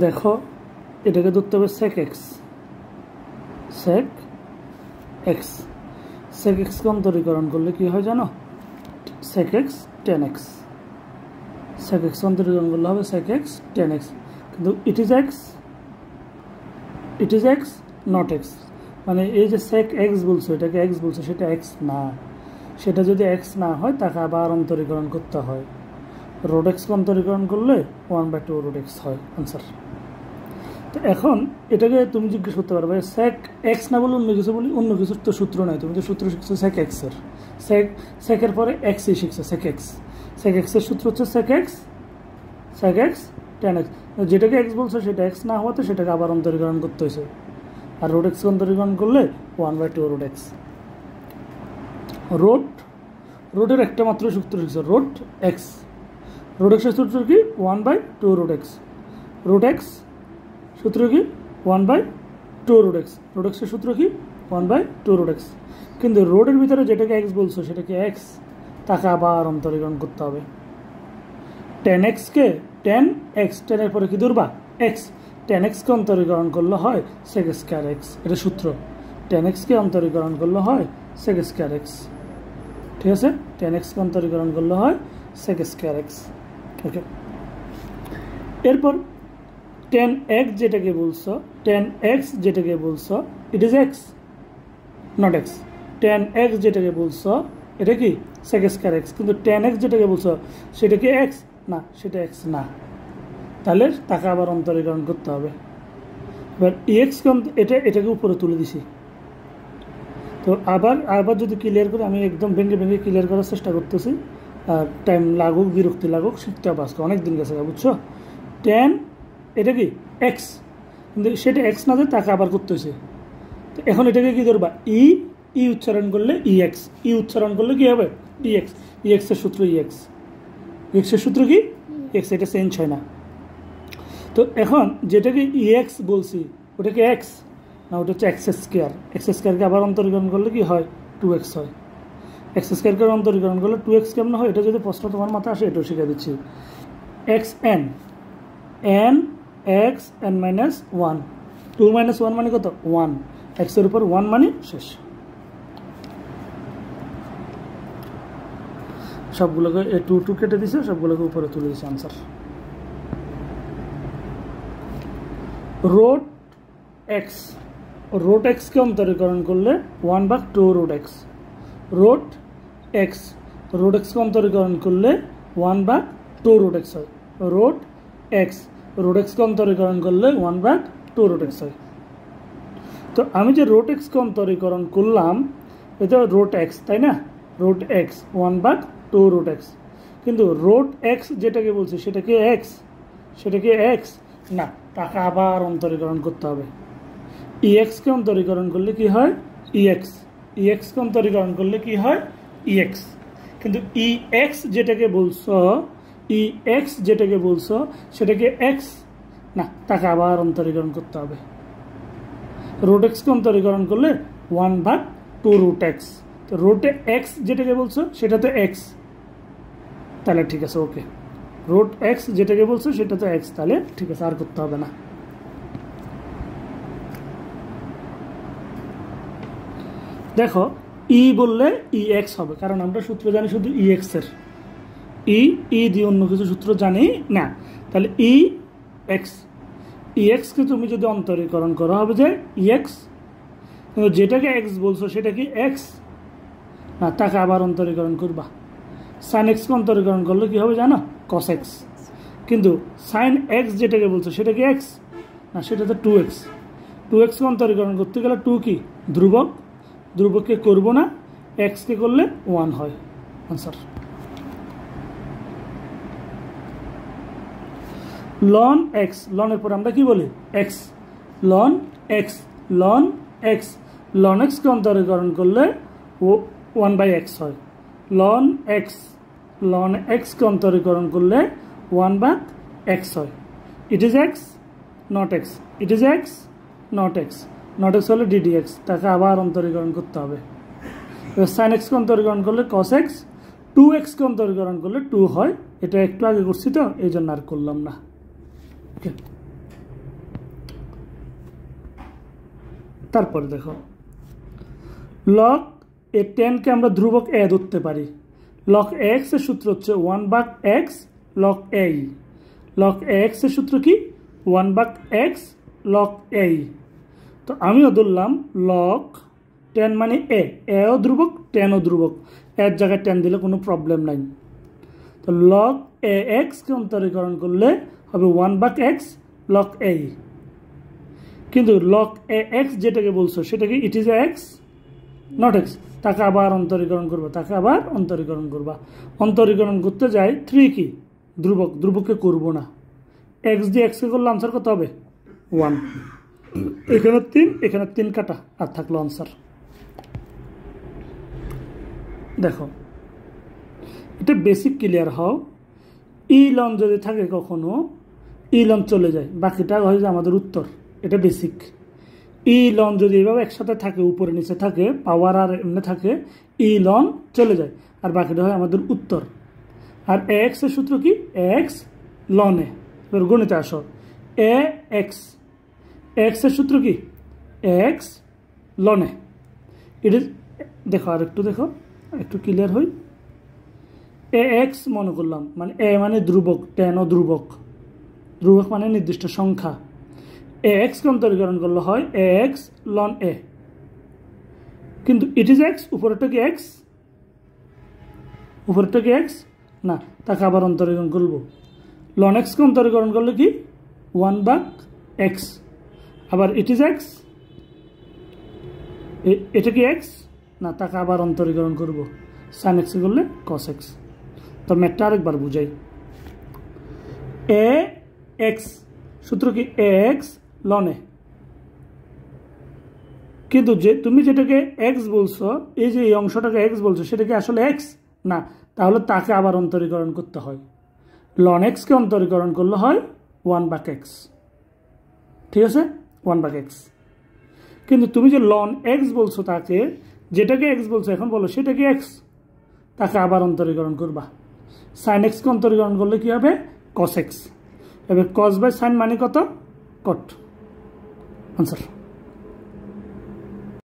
দেখো এটাকে ধরতে হবে sec x, sec x, sec x কে অন্তরীকরণ করলে কি হয় জানো? sec x tan x, sec x অন্তরীকরণ করলে হবে sec x tan x, কিন্তু it is x not x, মানে এই যে sec x বলছো এটাকে x বলছো সেটা x না, সেটা যদি x না হয় তাকে আবার অন্তরীকরণ করতে হয়, root x কে অন্তরীকরণ করলে 1/2 root x হয় आंसर। তো এখন এটাকে তুমি জিজ্ঞেস করতে পারবে sec x না বলে অন্য কিছু বলি, অন্য কিছুর তো সূত্র নাই, তুমি তো সূত্র শিখছো sec x এর, sec এর পরে x ই শিখছো sec x এর সূত্র হচ্ছে sec x tan x, যেটাকে x বলছো সেটা x না হওয়াতে সেটাকে আবার অন্তরীকরণ করতে হয়েছে, আর root x অন্তরীকরণ করলে 1/2 root x। রুটের একটা মাত্র সূত্র শিখছো root x এর সূত্র কি 1/2 root x, root x সূত্র কি 1/2 root x, root x এর সূত্র কি 1/2 root x, কিন্তু রোডের ভিতরে যেটাকে x বলছো সেটাকে x, তাকে আবার অন্তরীকরণ করতে হবে। tan x কে tan x, tan এর পরে কি ধরবা x, tan x কে অন্তরীকরণ করলে হয় sec square x, এটা সূত্র, tan x কে অন্তরীকরণ করলে হয় sec square x, ঠিক আছে, tan x কে অন্তরীকরণ করলে হয় sec square x, ওকে। এরপর tan x যেটাকে বলছো it is x not x, tan x যেটাকে বলছো এটা কি sec square x, কিন্তু tan x যেটাকে বলছো সেটা কি x না, সেটা x না, তাহলে তাকে আবার অন্তরীকরণ করতে হবে। এবার ex এটাকে উপরে তুলে দিছি, তো আবার যদি ক্লিয়ার করে, আমি একদম ভেঙে ক্লিয়ার করার চেষ্টা করতেছি, আর টাইম লাগুক বিরক্তি লাগুক শিখতে হবে, আজকে অনেক দিন গেছে বুঝছো। tan এটা কি x, কিন্তু সেটা x না যে তাকে আবার করতে হয়েছে, তো এখন এটাকে কি ধরবা ই উচ্চারণ করলে ex, উচ্চারণ করলে কি হবে ex, এর সূত্র ex এর সূত্র কি x, এটা চেঞ্জ হয় না। তো এখন যেটাকে ex বলছি ওটাকে x না, ওটা হচ্ছে x স্কয়ারকে আবার অন্তরীকরণ করলে কি হয় 2x হয়, x স্কয়ারকে অন্তরীকরণ করলে 2x কেমন হয়, এটা যদি প্রশ্ন তোমার মাথায় আসে এটাও শিখে দিচ্ছি। xn x n minus 1, 2 minus 1 মানে কত 1, x এর উপর 1 মানে শেষ। সবগুলোকে 2 কেটে দিছে, সবগুলোকে উপরে তুলে দিছে आंसर। root x কে অন্তরীকরণ করলে 1/2 root x, root x কে অন্তরীকরণ করলে 1/2 root x হয়, root x কে অন্তরীকরণ করলে 1/2 root x হয়। তো আমি যে root x কে অন্তরীকরণ করলাম এটা root x তাই না, root x 1/2 root x, কিন্তু root x যেটাকে বলছি সেটা কি x না, তাকে আবার অন্তরীকরণ করতে হবে। ex কে অন্তরীকরণ করলে কি হয় ex কে অন্তরীকরণ করলে কি হয় ex, কিন্তু ex যেটাকে বলছো সেটাকে x না, তাকে আবার অন্তরীকরণ করতে হবে। root x কে অন্তরীকরণ করলে 1/2 root x, তো root x যেটাকে বলছো সেটা তো x, তাহলে ঠিক আছে ওকে, root x যেটাকে বলছো সেটা তো x, তাহলে ঠিক আছে আর করতে হবে না। দেখো বললে ex হবে, কারণ আমরা সূত্র জানি শুধু ex এর, দিয়ে অন্য কিছু সূত্র জানি না, তাহলে ex কে তুমি যদি অন্তরীকরণ করো হবে যে ex, কিন্তু যেটাকে x বলছো সেটা কি x না, তাকে আবার অন্তরীকরণ করবা। sin x কে অন্তরীকরণ করলে কি হবে জানো cos x, কিন্তু sin x যেটাকে বলছো সেটা কি x না, সেটা তো 2x কে অন্তরীকরণ করতে গেলে 2 কি ধ্রুবককে করব না, x কে করলে 1 হয় आंसर। ln x, ln এর পর আমরা কি বলি x, ln x কে অন্তরীকরণ করলে 1/x হয়, ln x কে অন্তরীকরণ করলে 1/x হয়। it is x not x হলে ddx, তাকে আবার অন্তরীকরণ করতে হবে। sin x কে অন্তরীকরণ করলে cos x, 2x কে অন্তরীকরণ করলে 2 হয়, এটা একটু আগে করছি তো এই জন্য আর করলাম না। ওকে। তারপরে দেখো লগ এ টেনকে আমরা ধ্রুবক এ ধরতে পারি। লগ এক্স এর সূত্র হচ্ছে 1/x লগ এ। লগ এক্স এর সূত্র কি 1/x লগ এ। তো আমিও ধরলাম লগ 10 মানে এও ধ্রুবক 10ও ধ্রুবক, এর জায়গায় 10 দিলে কোনো প্রবলেম নাই। তো লগ এ এক্সকে অন্তরীকরণ করলে হবে 1/x লগ এ। কিন্তু লগ এ এক্স যেটাকে বলছো সেটা কি it is x not x, তাকে আবার অন্তরীকরণ করবা, অন্তরীকরণ করতে যাই 3 কি ধ্রুবক, ধ্রুবককে করবো না, এক্স দিয়ে এক্সকে করলে আনসার কত হবে 1। এখানে 3 এখানে 3 কাটা আর থাকলো আনসার। দেখো এটা বেসিক ক্লিয়ার হও। ই লন যদি থাকে কখনো ই লন চলে যায়, বাকিটা হয়ে যায় আমাদের উত্তর। এটা বেসিক। ই লন যদি এইভাবে একসাথে থাকে, উপরে নিচে থাকে, পাওয়ার আর এমনি থাকে, ই লন চলে যায় আর বাকিটা হয় আমাদের উত্তর। আর এক্স এর সূত্র কি এক্স লনে। এবার গণিতে আসো, এ এক্স এর সূত্র কি এক্স লনে। ইট ইজ দেখো আর একটু দেখো, একটু ক্লিয়ার হই। এ এক্স মনে করলাম মানে এ মানে ধ্রুবক, 10ও ধ্রুবক, ধ্রুবক মানে নির্দিষ্ট সংখ্যা। এ এক্সকে অন্তরীকরণ করলে হয় এ এক্স লন এ। কিন্তু ইট ইজ এক্স, উপরেরটা কি এক্স, উপরেরটা কি এক্স না, তাকে আবার অন্তরীকরণ করবো। লন এক্সকে অন্তরীকরণ করলে কি 1/x। আবার ইট ইজ এক্স, এটা কি এক্স না, তাকে আবার অন্তরীকরণ করব, সাইন এক্সে করলে কস এক্স। তো ম্যাথটা আরেকবার বুঝাই। এ এক্স সূত্র কি এ এক্স লনে। কিন্তু যে তুমি যেটাকে এক্স বলছো, এই যে এই অংশটাকে এক্স বলছো, সেটা কি আসলে এক্স না, তাহলে তাকে আবার অন্তরীকরণ করতে হয়। লন এক্সকে অন্তরীকরণ করলে হয় 1/x, ঠিক আছে 1/x। কিন্তু তুমি যে লন এক্স বলছো, তাকে যেটাকে এক্স বলছো এখন বলো সেটা কি এক্স, তাকে আবার অন্তরীকরণ করবা। সাইন এক্সকে অন্তরীকরণ করলে কি হবে কস এক্স। এবার কস বাই সাইন মানে কত, কট। আনসার।